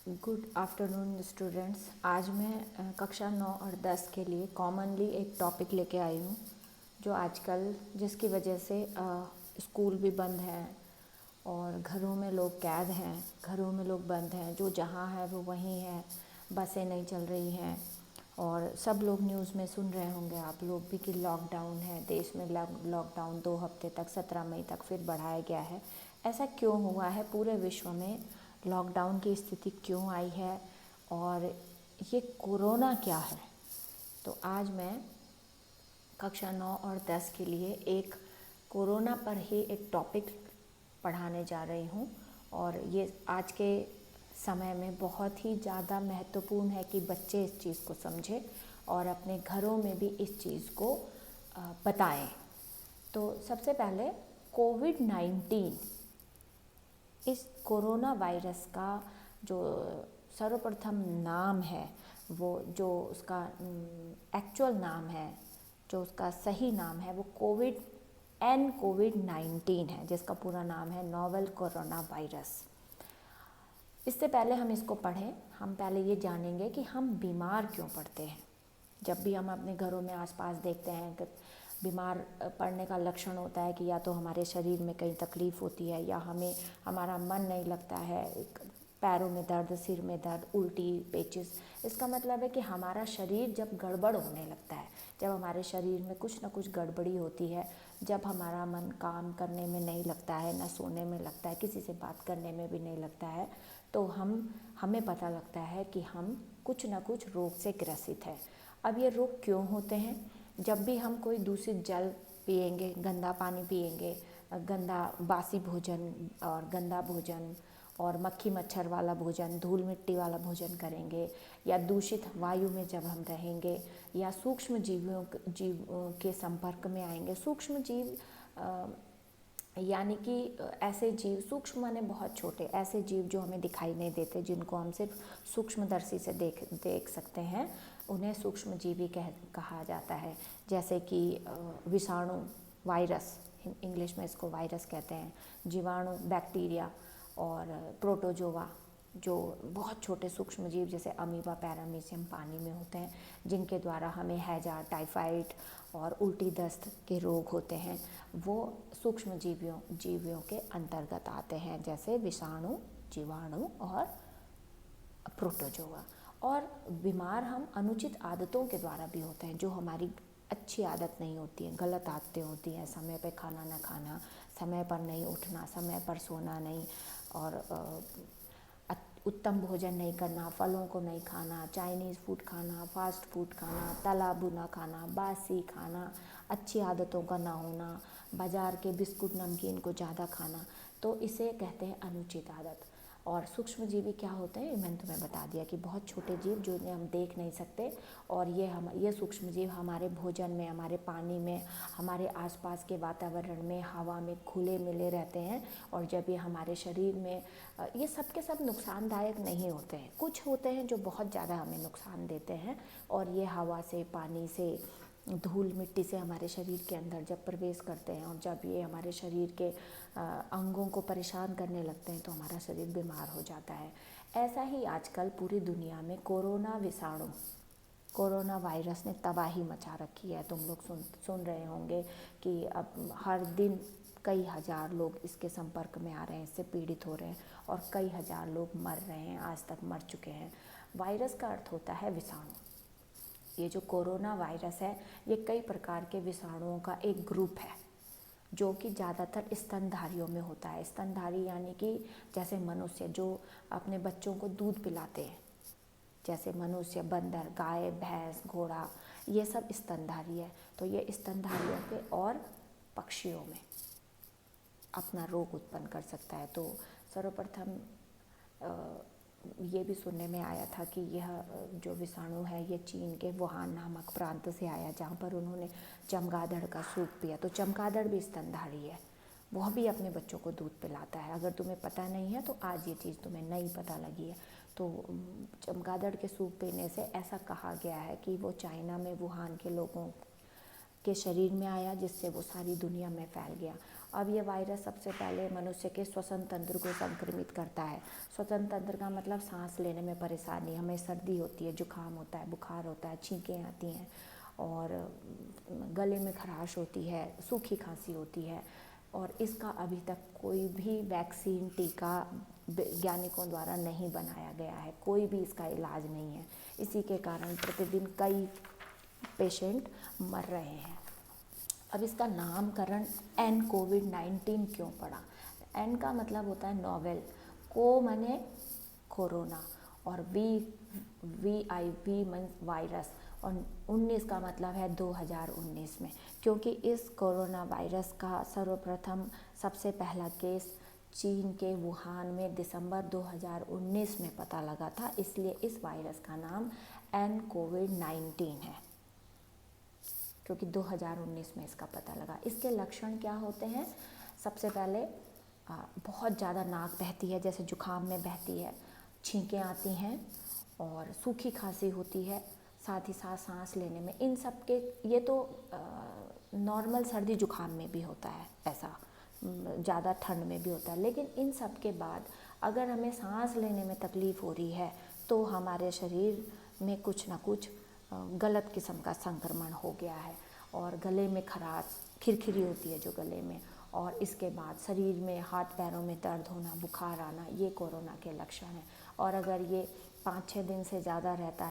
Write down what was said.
Good afternoon students. आज मैं कक्षा 9 और 10 के लिए कॉमनली एक टॉपिक लेके आई हूँ जो आजकल जिसकी वजह से स्कूल भी बंद हैं और घरों में लोग कैद हैं, घरों में लोग बंद हैं, जो जहाँ है वो वहीं है, बसें नहीं चल रही हैं और सब लोग न्यूज़ में सुन रहे होंगे आप लोग भी कि लॉकडाउन है देश में। लॉकडाउन 2 हफ्ते तक 17 मई तक फिर बढ़ाया गया है। ऐसा क्यों हुआ है? पूरे विश्व में लॉकडाउन की स्थिति क्यों आई है और ये कोरोना क्या है? तो आज मैं कक्षा 9 और 10 के लिए एक कोरोना पर ही एक टॉपिक पढ़ाने जा रही हूँ और ये आज के समय में बहुत ही ज़्यादा महत्वपूर्ण है कि बच्चे इस चीज़ को समझें और अपने घरों में भी इस चीज़ को बताएं। तो सबसे पहले कोविड-19, इस कोरोना वायरस का जो सर्वप्रथम नाम है, वो जो उसका एक्चुअल नाम है, जो उसका सही नाम है वो कोविड-19 है, जिसका पूरा नाम है नोवेल कोरोना वायरस। इससे पहले हम इसको पढ़ें, हम पहले ये जानेंगे कि हम बीमार क्यों पड़ते हैं। जब भी हम अपने घरों में आसपास देखते हैं कि बीमार पड़ने का लक्षण होता है कि या तो हमारे शरीर में कहीं तकलीफ़ होती है या हमारा मन नहीं लगता है, पैरों में दर्द, सिर में दर्द, उल्टी, पेचिस। इसका मतलब है कि हमारा शरीर जब गड़बड़ होने लगता है, जब हमारे शरीर में कुछ ना कुछ गड़बड़ी होती है, जब हमारा मन काम करने में नहीं लगता है, ना सोने में लगता है, किसी से बात करने में भी नहीं लगता है, तो हमें पता लगता है कि हम कुछ ना कुछ रोग से ग्रसित है। अब ये रोग क्यों होते हैं? जब भी हम कोई दूषित जल पिएंगे, गंदा पानी पिएंगे, गंदा बासी भोजन और गंदा भोजन और मक्खी मच्छर वाला भोजन, धूल मिट्टी वाला भोजन करेंगे, या दूषित वायु में जब हम रहेंगे, या सूक्ष्म जीव के संपर्क में आएंगे। सूक्ष्म जीव यानी कि ऐसे जीव, सूक्ष्म माने बहुत छोटे, ऐसे जीव जो हमें दिखाई नहीं देते, जिनको हम सिर्फ सूक्ष्मदर्शी से देख सकते हैं, उन्हें सूक्ष्म जीवी कहा जाता है। जैसे कि विषाणु, वायरस, इंग्लिश में इसको वायरस कहते हैं, जीवाणु, बैक्टीरिया और प्रोटोजोआ, जो बहुत छोटे सूक्ष्म जीव जैसे अमीबा, पैरामीशियम पानी में होते हैं, जिनके द्वारा हमें हैजा, टाइफाइड और उल्टी दस्त के रोग होते हैं, वो सूक्ष्म जीवियों के अंतर्गत आते हैं, जैसे विषाणु, जीवाणु और प्रोटोजोआ। और बीमार हम अनुचित आदतों के द्वारा भी होते हैं, जो हमारी अच्छी आदत नहीं होती है, गलत आदतें होती हैं। समय पे खाना ना खाना, समय पर नहीं उठना, समय पर सोना नहीं, और उत्तम भोजन नहीं करना, फलों को नहीं खाना, चाइनीज़ फूड खाना, फास्ट फूड खाना, तला भुना खाना, बासी खाना, अच्छी आदतों का ना होना, बाज़ार के बिस्कुट नमकीन को ज़्यादा खाना, तो इसे कहते हैं अनुचित आदत। और सूक्ष्म जीवी क्या होते हैं, मैंने तुम्हें बता दिया कि बहुत छोटे जीव जो इन्हें हम देख नहीं सकते, और ये सूक्ष्म जीव हमारे भोजन में, हमारे पानी में, हमारे आसपास के वातावरण में, हवा में घुले मिले रहते हैं। और जब ये हमारे शरीर में, ये सब के सब नुकसानदायक नहीं होते हैं, कुछ होते हैं जो बहुत ज़्यादा हमें नुकसान देते हैं, और ये हवा से, पानी से, धूल मिट्टी से हमारे शरीर के अंदर जब प्रवेश करते हैं और जब ये हमारे शरीर के अंगों को परेशान करने लगते हैं, तो हमारा शरीर बीमार हो जाता है। ऐसा ही आजकल पूरी दुनिया में कोरोना वायरस ने तबाही मचा रखी है। तुम लोग सुन रहे होंगे कि अब हर दिन कई हज़ार लोग इसके संपर्क में आ रहे हैं, इससे पीड़ित हो रहे हैं, और कई हज़ार लोग मर रहे हैं, आज तक मर चुके हैं। वायरस का अर्थ होता है विषाणु। ये जो कोरोना वायरस है, ये कई प्रकार के विषाणुओं का एक ग्रुप है, जो कि ज़्यादातर स्तनधारियों में होता है। स्तनधारी यानी कि जैसे मनुष्य जो अपने बच्चों को दूध पिलाते हैं, जैसे मनुष्य, बंदर, गाय, भैंस, घोड़ा, ये सब स्तनधारी है। तो ये स्तनधारियों पे और पक्षियों में अपना रोग उत्पन्न कर सकता है। तो सर्वप्रथम ये भी सुनने में आया था कि यह जो विषाणु है, ये चीन के वुहान नामक प्रांत से आया, जहाँ पर उन्होंने चमगादड़ का सूप पिया। तो चमगादड़ भी स्तनधारी है, वह भी अपने बच्चों को दूध पिलाता है। अगर तुम्हें पता नहीं है तो आज ये चीज़ तुम्हें नई पता लगी है। तो चमगादड़ के सूप पीने से ऐसा कहा गया है कि वो चाइना में वुहान के लोगों के शरीर में आया, जिससे वो सारी दुनिया में फैल गया। अब ये वायरस सबसे पहले मनुष्य के श्वसन तंत्र को संक्रमित करता है। श्वसन तंत्र का मतलब सांस लेने में परेशानी, हमें सर्दी होती है, जुकाम होता है, बुखार होता है, छींकें आती हैं और गले में खराश होती है, सूखी खांसी होती है। और इसका अभी तक कोई भी वैक्सीन, टीका वैज्ञानिकों द्वारा नहीं बनाया गया है, कोई भी इसका इलाज नहीं है। इसी के कारण प्रतिदिन कई पेशेंट मर रहे हैं। अब इसका नामकरण एन कोविड-19 क्यों पड़ा? एन का मतलब होता है नोवेल, को माने कोरोना और वी मीन्स वायरस, और 19 का मतलब है 2019 में, क्योंकि इस कोरोना वायरस का सर्वप्रथम सबसे पहला केस चीन के वुहान में दिसंबर 2019 में पता लगा था, इसलिए इस वायरस का नाम एन कोविड-19 है, क्योंकि 2019 में इसका पता लगा। इसके लक्षण क्या होते हैं? सबसे पहले बहुत ज़्यादा नाक बहती है, जैसे जुकाम में बहती है, छींकें आती हैं और सूखी खांसी होती है, साथ ही साथ सांस लेने में, इन सब के, ये तो नॉर्मल सर्दी जुकाम में भी होता है, ऐसा ज़्यादा ठंड में भी होता है। लेकिन इन सब के बाद अगर हमें सांस लेने में तकलीफ़ हो रही है तो हमारे शरीर में कुछ ना कुछ गलत किस्म का संक्रमण हो गया है, और गले में खराश, खिरखिरी होती है जो गले में, और इसके बाद शरीर में, हाथ पैरों में दर्द होना, बुखार आना, ये कोरोना के लक्षण हैं। और अगर ये 5-6 दिन से ज़्यादा रहता है